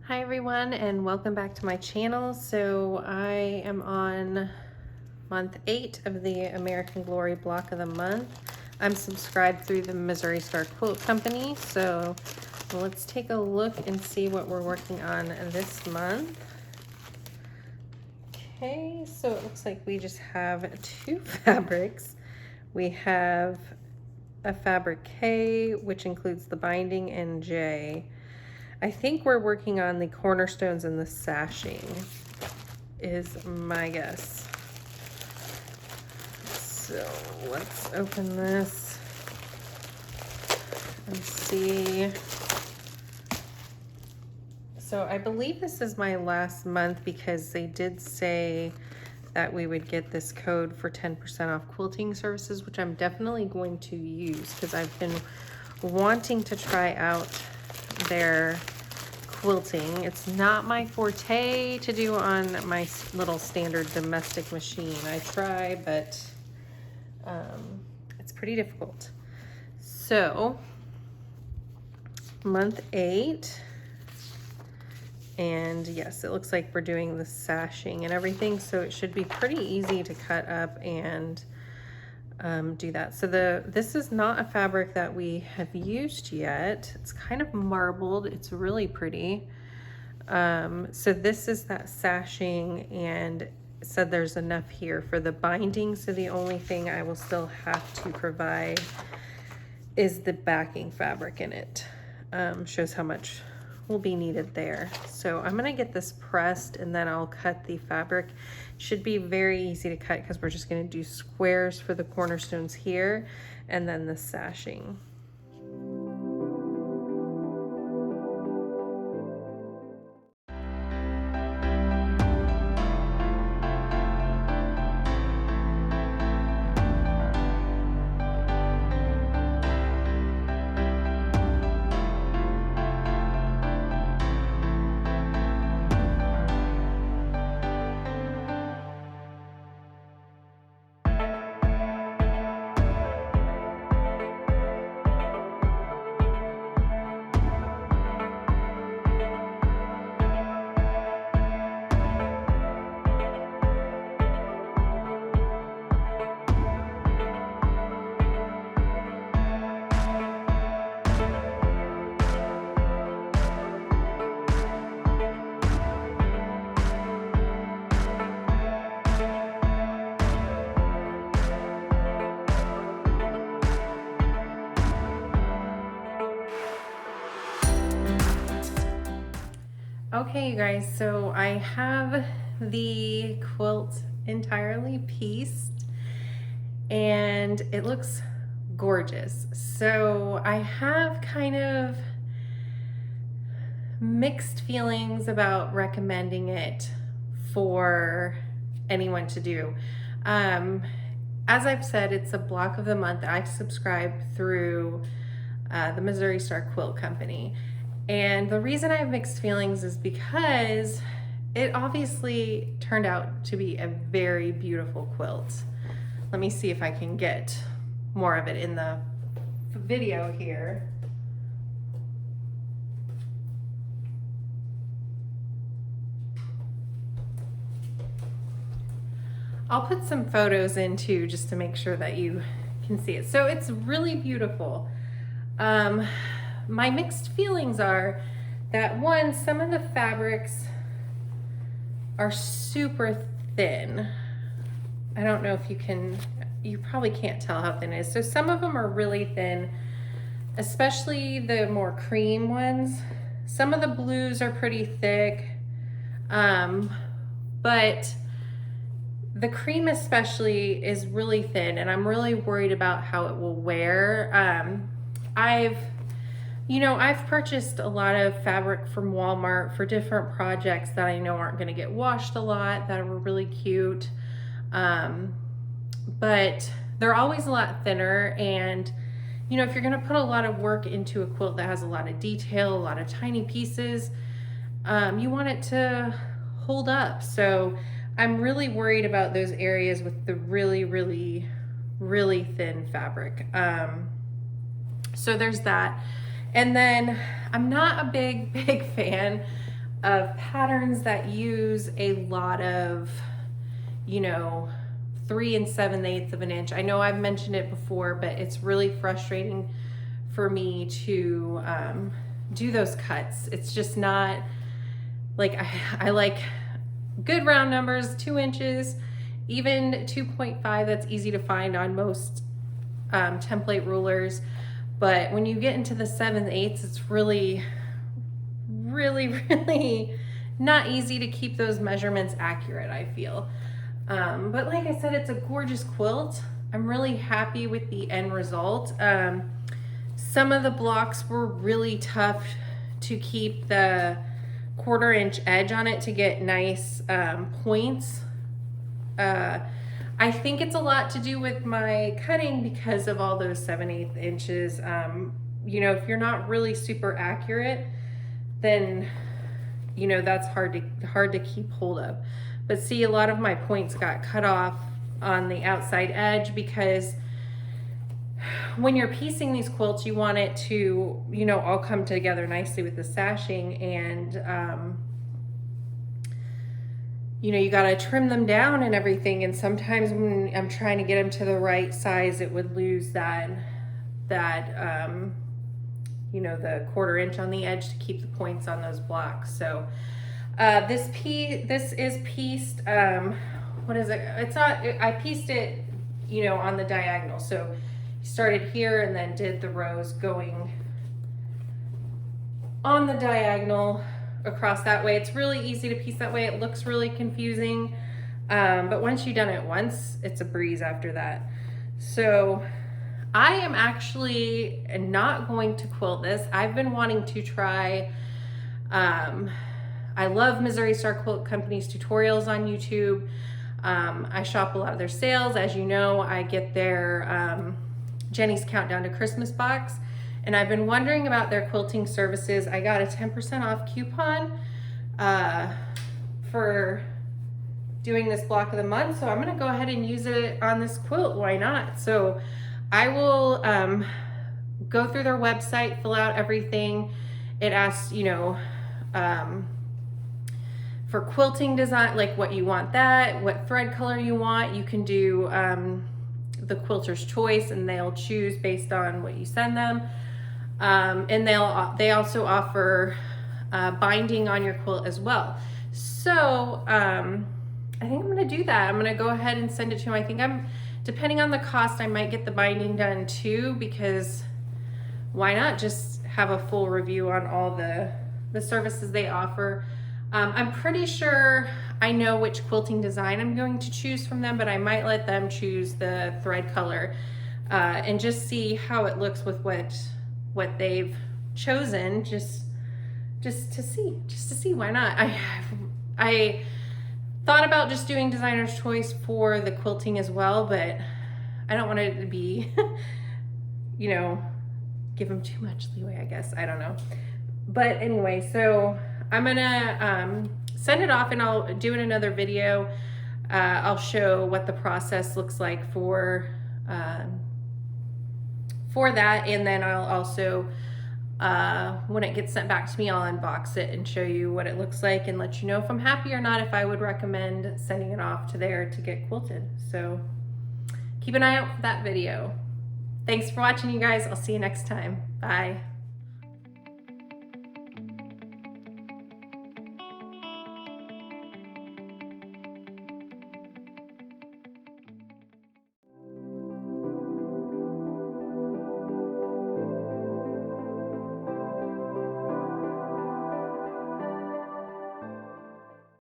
Hi everyone, and welcome back to my channel. So I am on month 8 of the American Glory block of the month. I'm subscribed through the Missouri Star Quilt Company, so let's take a look and see what we're working on this month. Okay, so it looks like we just have 2 fabrics. We have a fabric K, which includes the binding, and J. I think we're working on the cornerstones and the sashing, is my guess. So let's open this and see. So I believe this is my last month because they did say that we would get this code for 10% off quilting services, which I'm definitely going to use because I've been wanting to try out their quilting. It's not my forte to do on my little standard domestic machine. I try, but it's pretty difficult. So month 8, and yes, it looks like we're doing the sashing and everything, so it should be pretty easy to cut up and do that. So this is not a fabric that we have used yet. It's kind of marbled. It's really pretty. So this is that sashing, and it said there's enough here for the binding. So the only thing I will still have to provide is the backing fabric in it. Shows how much will be needed there. So I'm gonna get this pressed and then I'll cut the fabric. Should be very easy to cut because we're just gonna do squares for the cornerstones here and then the sashing. Okay, you guys, so I have the quilt entirely pieced and it looks gorgeous. So I have kind of mixed feelings about recommending it for anyone to do. As I've said, it's a block of the month. I subscribe through the Missouri Star Quilt Company. And the reason I have mixed feelings is because it obviously turned out to be a very beautiful quilt. Let me see if I can get more of it in the video here. I'll put some photos in too, just to make sure that you can see it. So it's really beautiful. My mixed feelings are that, one, some of the fabrics are super thin. I don't know if you probably can't tell how thin it is. So some of them are really thin, especially the more cream ones. Some of the blues are pretty thick, but the cream especially is really thin, and I'm really worried about how it will wear. I've purchased a lot of fabric from Walmart for different projects that I know aren't going to get washed a lot, that are really cute. But they're always a lot thinner, and if you're going to put a lot of work into a quilt that has a lot of detail, a lot of tiny pieces, you want it to hold up. So I'm really worried about those areas with the really, really, really thin fabric. So there's that. And then I'm not a big fan of patterns that use a lot of, you know, 3 7/8 of an inch. I know I've mentioned it before, but it's really frustrating for me to do those cuts. It's just not like, I like good round numbers, 2 inches, even 2.5. That's easy to find on most template rulers. But when you get into the 7/8, it's really not easy to keep those measurements accurate, I feel. But like I said, it's a gorgeous quilt. I'm really happy with the end result. Some of the blocks were really tough to keep the 1/4 inch edge on it to get nice points. I think it's a lot to do with my cutting because of all those 7/8 inches. You know, if you're not really super accurate, then, you know, that's hard to keep hold of. But see, a lot of my points got cut off on the outside edge because when you're piecing these quilts, you want it to, you know, all come together nicely with the sashing, and you know, you gotta trim them down and everything. And sometimes when I'm trying to get them to the right size, it would lose that you know, the 1/4 inch on the edge to keep the points on those blocks. So this is pieced, what is it? It's not, I pieced it, you know, on the diagonal. So you started here and then did the rows going on the diagonal across that way. It's really easy to piece that way. It looks really confusing, but once you've done it once, it's a breeze after that. So I am actually not going to quilt this. I've been wanting to try, I love Missouri Star Quilt Company's tutorials on YouTube. I shop a lot of their sales. As you know, I get their Jenny's Countdown to Christmas box, and I've been wondering about their quilting services. I got a 10% off coupon for doing this block of the month, so I'm gonna go ahead and use it on this quilt. Why not? So I will go through their website, fill out everything. It asks, you know, for quilting design, like what you want that, what thread color you want. You can do the quilter's choice, and they'll choose based on what you send them. And they also offer binding on your quilt as well. So I think I'm gonna do that. I'm gonna go ahead and send it to them. Depending on the cost, I might get the binding done too, because why not just have a full review on all the services they offer. I'm pretty sure I know which quilting design I'm going to choose from them, but I might let them choose the thread color and just see how it looks with what they've chosen, just to see, why not? I thought about just doing designer's choice for the quilting as well, but I don't want it to be, you know, give them too much leeway, I guess. I don't know. But anyway, so I'm gonna send it off, and I'll do in another video. I'll show what the process looks like for that, and then I'll also, when it gets sent back to me, I'll unbox it and show you what it looks like and let you know if I'm happy or not, if I would recommend sending it off to there to get quilted. So keep an eye out for that video. Thanks for watching, you guys. I'll see you next time. Bye.